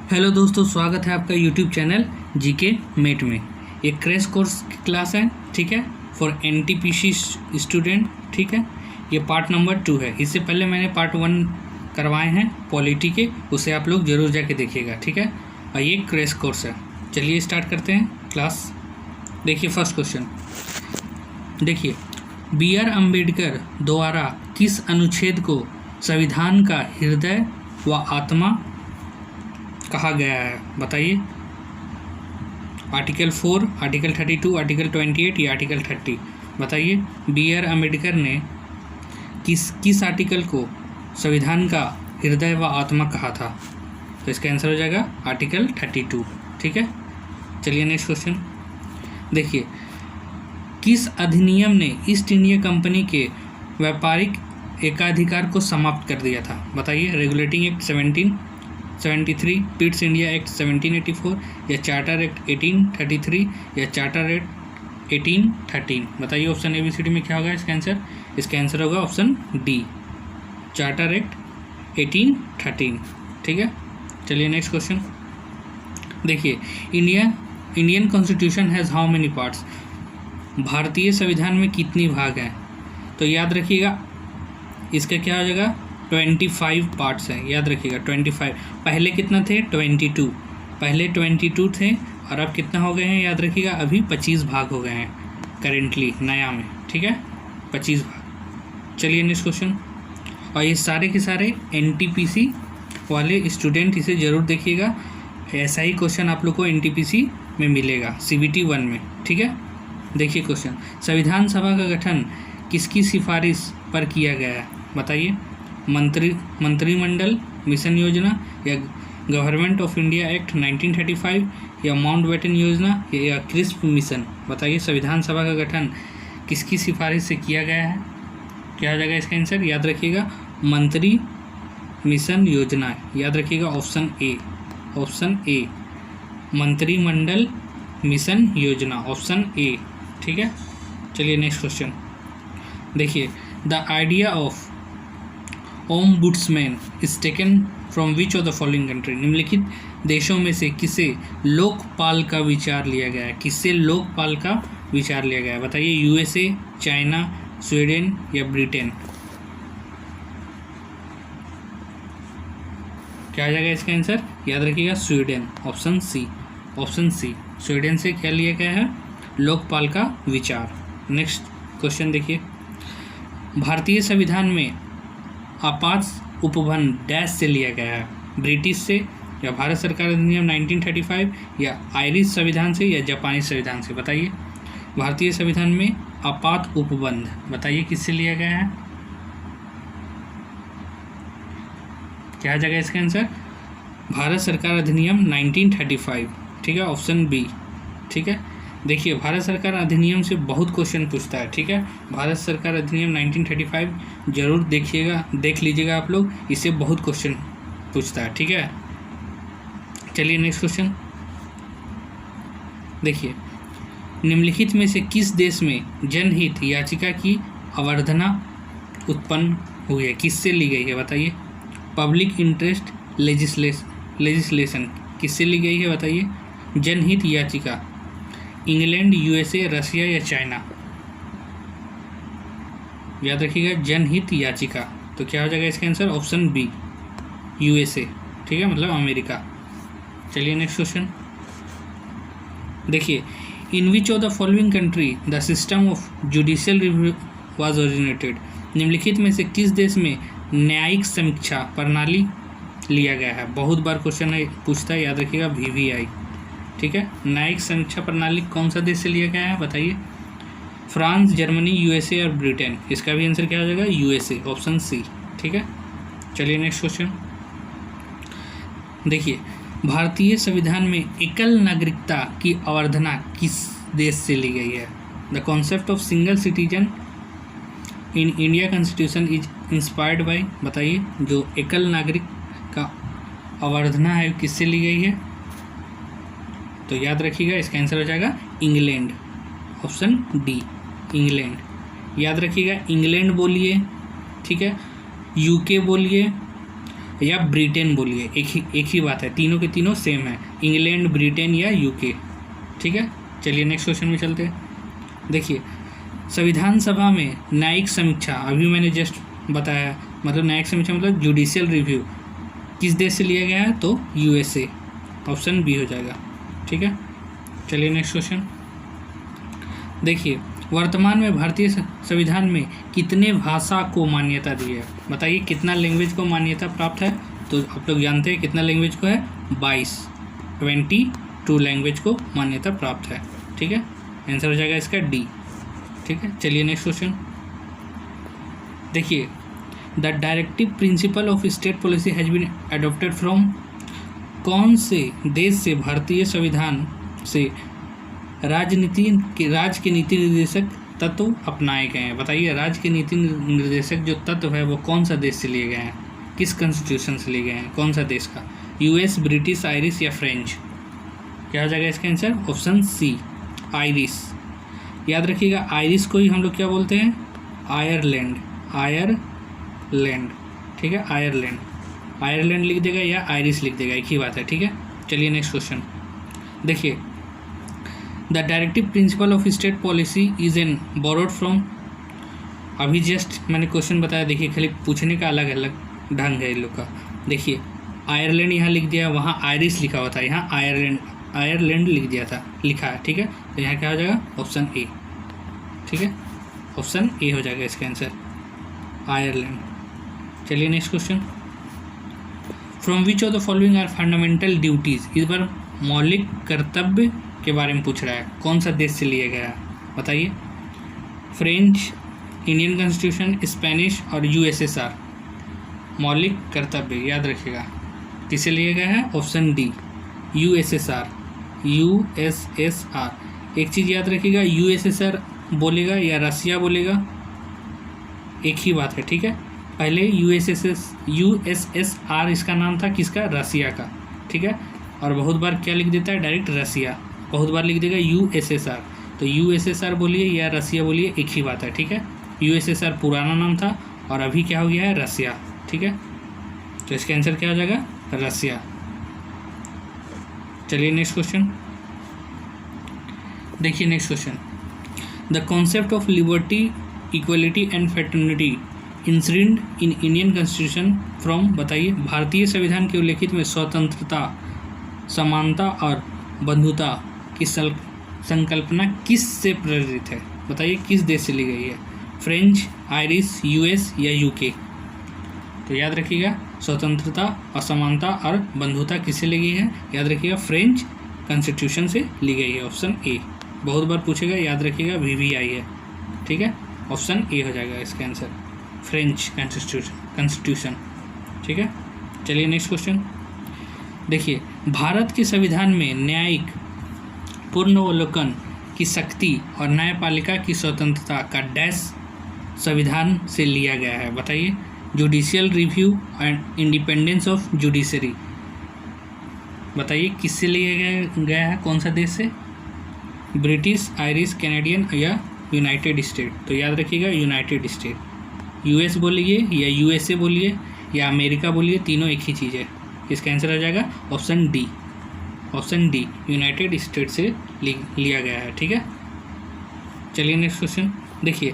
Hello दोस्तों, स्वागत है आपका यूट्यूब चैनल जीके मेट में। एक क्रैश कोर्स की क्लास है, ठीक है, फॉर एनटीपीसी स्टूडेंट, ठीक है। ये पार्ट नंबर 2 है। इससे पहले मैंने पार्ट 1 करवाए हैं पॉलिटी के, उसे आप लोग ज़रूर जाके देखिएगा, ठीक है। और ये क्रैश कोर्स है। चलिए स्टार्ट करते हैं क्लास। देखिए फर्स्ट क्वेश्चन, देखिए बी.आर. अम्बेडकर द्वारा किस अनुच्छेद को संविधान का हृदय व आत्मा कहा गया है, बताइए। आर्टिकल 4, आर्टिकल 32, आर्टिकल 28 या आर्टिकल 30, बताइए। बी.आर. अम्बेडकर ने किस आर्टिकल को संविधान का हृदय व आत्मा कहा था? तो इसका आंसर हो जाएगा आर्टिकल 32, ठीक है। चलिए नेक्स्ट क्वेश्चन, देखिए किस अधिनियम ने ईस्ट इंडिया कंपनी के व्यापारिक एकाधिकार को समाप्त कर दिया था, बताइए। Regulating act 1773, Pitt's India act 1784 या चार्टर एक्ट 1833 या चार्टर एक्ट 1813, बताइए। ऑप्शन ABCD में क्या होगा इसका आंसर? इसका आंसर होगा ऑप्शन डी, चार्टर एक्ट 1813, ठीक है। चलिए नेक्स्ट क्वेश्चन, देखिए Indian constitution has how many parts? भारतीय संविधान में कितनी भाग हैं? तो याद रखिएगा इसका क्या हो जाएगा, 25 पार्ट्स हैं, याद रखिएगा 25। पहले कितना थे? 22, पहले 22 थे और अब कितना हो गए हैं, याद रखिएगा अभी 25 भाग हो गए हैं करेंटली नया में, ठीक है, 25 भाग। चलिए नेक्स्ट क्वेश्चन, और ये सारे के सारे NTPC वाले स्टूडेंट इसे ज़रूर देखिएगा, ऐसा ही क्वेश्चन आप लोग को NTPC में मिलेगा CBT 1 में, ठीक है। देखिए क्वेश्चन, संविधान सभा का गठन किसकी सिफारिश पर किया गया है, बताइए। मंत्रिमंडल मिशन योजना या गवर्नमेंट ऑफ इंडिया एक्ट 1935 या माउंटबेटन योजना या क्रिस्प मिशन, बताइए। संविधान सभा का गठन किसकी सिफारिश से किया गया है? क्या हो जाएगा इसका आंसर? याद रखिएगा मंत्री मिशन योजना, याद रखिएगा ऑप्शन ए मंत्रिमंडल मिशन योजना, ऑप्शन ए, ठीक है। चलिए नेक्स्ट क्वेश्चन, देखिए the idea of ombudsman is taken from which of the following country? निम्नलिखित देशों में से किसे लोकपाल का विचार लिया गया है? किससे लोकपाल का विचार लिया गया है, बताइए। USA, चाइना, स्वीडन या ब्रिटेन? क्या आ जाएगा इसका आंसर? याद रखिएगा स्वीडन, ऑप्शन सी, स्वीडन से क्या लिया गया है? लोकपाल का विचार। नेक्स्ट क्वेश्चन देखिए, भारतीय संविधान में आपात उपबंध डैश से लिया गया है? ब्रिटिश से या भारत सरकार अधिनियम 1935 या आयरिश संविधान से या जापानी संविधान से, बताइए। भारतीय संविधान में आपात उपबंध, बताइए किससे लिया गया है? क्या जगह इसका आंसर? भारत सरकार अधिनियम 1935, ठीक है, ऑप्शन बी, ठीक है। देखिए भारत सरकार अधिनियम से बहुत क्वेश्चन पूछता है, ठीक है। भारत सरकार अधिनियम 1935 जरूर देखिएगा, देख लीजिएगा आप लोग, इससे बहुत क्वेश्चन पूछता है, ठीक है। चलिए नेक्स्ट क्वेश्चन, देखिए निम्नलिखित में से किस देश में जनहित याचिका की अवधारणा उत्पन्न हुई है? किससे ली गई है, बताइए। पब्लिक इंटरेस्ट लेजिस्लेशन किससे ली गई है, बताइए। जनहित याचिका इंग्लैंड, USA, रशिया या चाइना? याद रखिएगा जनहित याचिका, तो क्या हो जाएगा इसका आंसर? ऑप्शन बी, USA, ठीक है, मतलब अमेरिका। चलिए नेक्स्ट क्वेश्चन, देखिए in which of the following country the system of judicial review was originated? निम्नलिखित में से किस देश में न्यायिक समीक्षा प्रणाली लिया गया है? बहुत बार क्वेश्चन है पूछता है, याद रखिएगा VVI, ठीक है। न्यायिक समीक्षा प्रणाली कौन सा देश से लिया गया है, बताइए। फ्रांस, जर्मनी, USA और ब्रिटेन? इसका भी आंसर क्या हो जाएगा? USA, ऑप्शन सी, ठीक है। चलिए नेक्स्ट क्वेश्चन, देखिए भारतीय संविधान में एकल नागरिकता की अवधारणा किस देश से ली गई है? The concept of single citizen in India constitution is inspired by, बताइए। जो एकल नागरिक का अवधारणा है किससे ली गई है? तो याद रखिएगा इसका आंसर हो जाएगा इंग्लैंड, ऑप्शन डी, इंग्लैंड। याद रखिएगा इंग्लैंड बोलिए, ठीक है, UK बोलिए या ब्रिटेन बोलिए, एक ही बात है, तीनों के तीनों सेम है, इंग्लैंड, ब्रिटेन या यूके। ठीक है, चलिए नेक्स्ट क्वेश्चन में चलते हैं। देखिए, संविधान सभा में न्यायिक समीक्षा, अभी मैंने जस्ट बताया, मतलब न्यायिक समीक्षा मतलब जुडिशियल रिव्यू किस देश से लिया गया है, तो यूएसए, ऑप्शन बी हो जाएगा। ठीक है, चलिए नेक्स्ट क्वेश्चन। देखिए, वर्तमान में भारतीय संविधान में कितने भाषा को मान्यता दी है, बताइए कितना लैंग्वेज को मान्यता प्राप्त है। तो आप लोग जानते हैं कितना लैंग्वेज को है, 22 लैंग्वेज को मान्यता प्राप्त है। ठीक है, आंसर हो जाएगा इसका डी। ठीक है, चलिए नेक्स्ट क्वेश्चन। देखिए, the directive principle of state policy has been adopted from, कौन से देश से भारतीय संविधान से राज्य के नीति निर्देशक तत्व अपनाए गए हैं, बताइए राज्य के नीति निर्देशक जो तत्व है वो कौन सा देश से लिए गए हैं, किस कॉन्स्टिट्यूशन से लिए गए हैं, कौन सा देश का, यूएस, ब्रिटिश, आयरिश या फ्रेंच। क्या हो जाएगा इसका आंसर, ऑप्शन सी, आयरिश। याद रखिएगा, आयरिश को ही हम लोग क्या बोलते हैं, आयरलैंड। ठीक है, आयरलैंड लिख देगा या आयरिश लिख देगा, एक ही बात है। ठीक है, चलिए नेक्स्ट क्वेश्चन। देखिए, the directive principle of state policy is an borrowed from, अभी जस्ट मैंने क्वेश्चन बताया, देखिए खाली पूछने का अलग अलग ढंग है इन लोग का। देखिए, आयरलैंड यहाँ लिख दिया, वहाँ आयरिश लिखा हुआ था, यहाँ आयरलैंड लिखा है। ठीक है, तो यहाँ क्या हो जाएगा, ऑप्शन ए। ठीक है, ऑप्शन ए हो जाएगा इसका आंसर, आयरलैंड। चलिए next question. From which of the following are fundamental duties, इस बार मौलिक कर्तव्य के बारे में पूछ रहा है, कौन सा देश से लिया गया है, बताइए, फ्रेंच, इंडियन कॉन्स्टिट्यूशन, स्पेनिश और यूएसएसआर। मौलिक कर्तव्य याद रखिएगा किसे लिया गया है, ऑप्शन डी, यूएसएसआर। एक चीज़ याद रखिएगा, यूएसएसआर बोलेगा या रसिया बोलेगा, एक ही बात है। ठीक है, पहले यूएसएसआर इसका नाम था, किसका, रसिया का। ठीक है, और बहुत बार क्या लिख देता है, डायरेक्ट रसिया, बहुत बार लिख देगा यूएसएसआर। तो यूएसएसआर बोलिए या रसिया बोलिए, एक ही बात है। ठीक है, यूएसएसआर पुराना नाम था और अभी क्या हो गया है, रसिया। ठीक है, तो इसका आंसर क्या हो जाएगा, रसिया। चलिए नेक्स्ट क्वेश्चन। देखिए next question, the concept of liberty, equality and fraternity enshrined in Indian constitution from, बताइए भारतीय संविधान के उल्लेखित में स्वतंत्रता, समानता और बंधुता की संकल्पना किस से प्रेरित है, बताइए किस देश से ली गई है, फ्रेंच, आयरिश, यूएस या यूके। तो याद रखिएगा, स्वतंत्रता, असमानता और बंधुता किससे ली गई है, याद रखिएगा फ्रेंच कॉन्स्टिट्यूशन से ली गई है, ऑप्शन ए। बहुत बार पूछेगा, याद रखिएगा VVI है। ठीक है, ऑप्शन ए हो जाएगा इसका आंसर, फ्रेंच कॉन्स्टिट्यूशन। ठीक है, चलिए नेक्स्ट क्वेश्चन। देखिए, भारत के संविधान में न्यायिक पुनर्वलोकन की शक्ति और न्यायपालिका की स्वतंत्रता का डैश संविधान से लिया गया है, बताइए, judicial review and independence of judiciary, बताइए किससे लिया गया है, कौन सा देश से, ब्रिटिश, आयरिश, कैनेडियन या यूनाइटेड स्टेट। तो याद रखिएगा यूनाइटेड स्टेट। यूएस बोलिए या यूएसए बोलिए या अमेरिका बोलिए, तीनों एक ही चीज़ है। इसका आंसर हो जाएगा ऑप्शन डी, यूनाइटेड स्टेट से लिया गया है। ठीक है, चलिए नेक्स्ट क्वेश्चन। देखिए,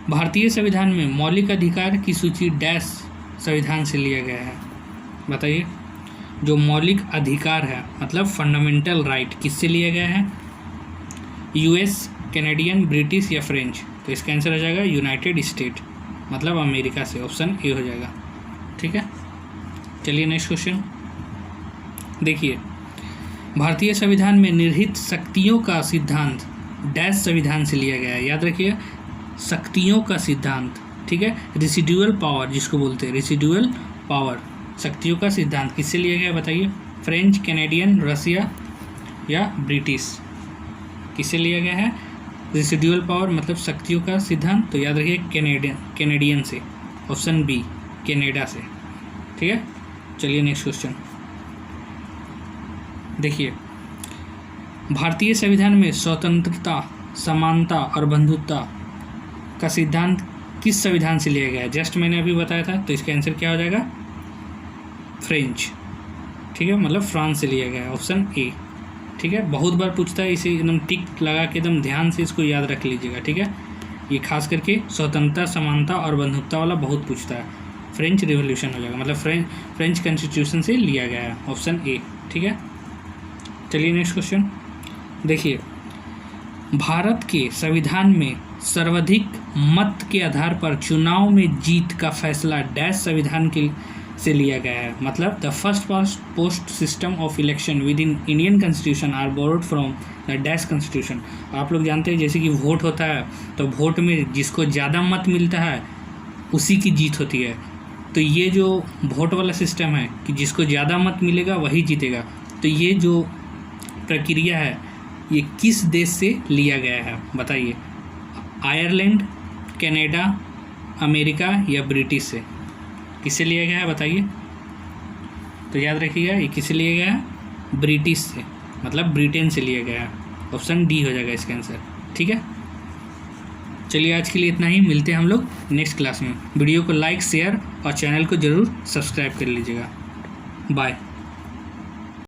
भारतीय संविधान में मौलिक अधिकार की सूची डैश संविधान से लिया गया है, बताइए, जो मौलिक अधिकार है मतलब फंडामेंटल राइट किससे लिया गया है, यूएस, कैनेडियन, ब्रिटिश या फ्रेंच। तो इसका आंसर हो जाएगा यूनाइटेड स्टेट, मतलब अमेरिका से, ऑप्शन ए हो जाएगा। ठीक है, चलिए नेक्स्ट क्वेश्चन। देखिए, भारतीय संविधान में निहित शक्तियों का सिद्धांत डैश संविधान से लिया गया है, याद रखिए, शक्तियों का सिद्धांत। ठीक है, रेसिडुअल पावर जिसको बोलते हैं, रेसिडुअल पावर, शक्तियों का सिद्धांत किससे लिया गया बताइए, फ्रेंच, कैनेडियन, रसिया या ब्रिटिश, किससे लिया गया है, रेसिडुअल पावर मतलब शक्तियों का सिद्धांत। तो याद रखिए कैनेडियन से, ऑप्शन बी, कनाडा से। ठीक है, चलिए नेक्स्ट क्वेश्चन। देखिए, भारतीय संविधान में स्वतंत्रता, समानता और बंधुता का सिद्धांत किस संविधान से लिया गया है, जस्ट मैंने अभी बताया था। तो इसका आंसर क्या हो जाएगा, फ्रेंच, ठीक है, मतलब फ्रांस से लिया गया है, ऑप्शन ए, ठीक है। बहुत बार पूछता है, इसे एकदम टिक लगा के एकदम ध्यान से इसको याद रख लीजिएगा, ठीक है। ये खास करके स्वतंत्रता, समानता और बंधुत्वता वाला बहुत पूछता है। फ्रेंच रिवॉल्यूशन हो जाएगा, मतलब फ्रेंच कॉन्स्टिट्यूशन से लिया गया है, ऑप्शन ए, ठीक है। चलिए नेक्स्ट क्वेश्चन देखिए, भारत के संविधान में सर्वाधिक मत के आधार पर चुनाव में जीत का फैसला डैश संविधान के से लिया गया है, मतलब the first post system of election within Indian constitution are borrowed from the dash constitution. आप लोग जानते हैं जैसे कि वोट होता है तो वोट में जिसको ज़्यादा मत मिलता है उसी की जीत होती है। तो ये जो वोट वाला सिस्टम है कि जिसको ज़्यादा मत मिलेगा वही जीतेगा, तो ये जो प्रक्रिया है ये किस देश से लिया गया है बताइए? आयरलैंड, कनाडा, अमेरिका या ब्रिटिश से? किससे लिया गया है बताइए? तो याद रखिएगा ये किससे लिया गया है? ब्रिटिश से, मतलब ब्रिटेन से लिया गया है। ऑप्शन डी हो जाएगा इसका आंसर, ठीक है। चलिए आज के लिए इतना ही, मिलते हैं हम लोग नेक्स्ट क्लास में। वीडियो को लाइक, शेयर और चैनल को ज़रूर सब्सक्राइब कर लीजिएगा। बाय।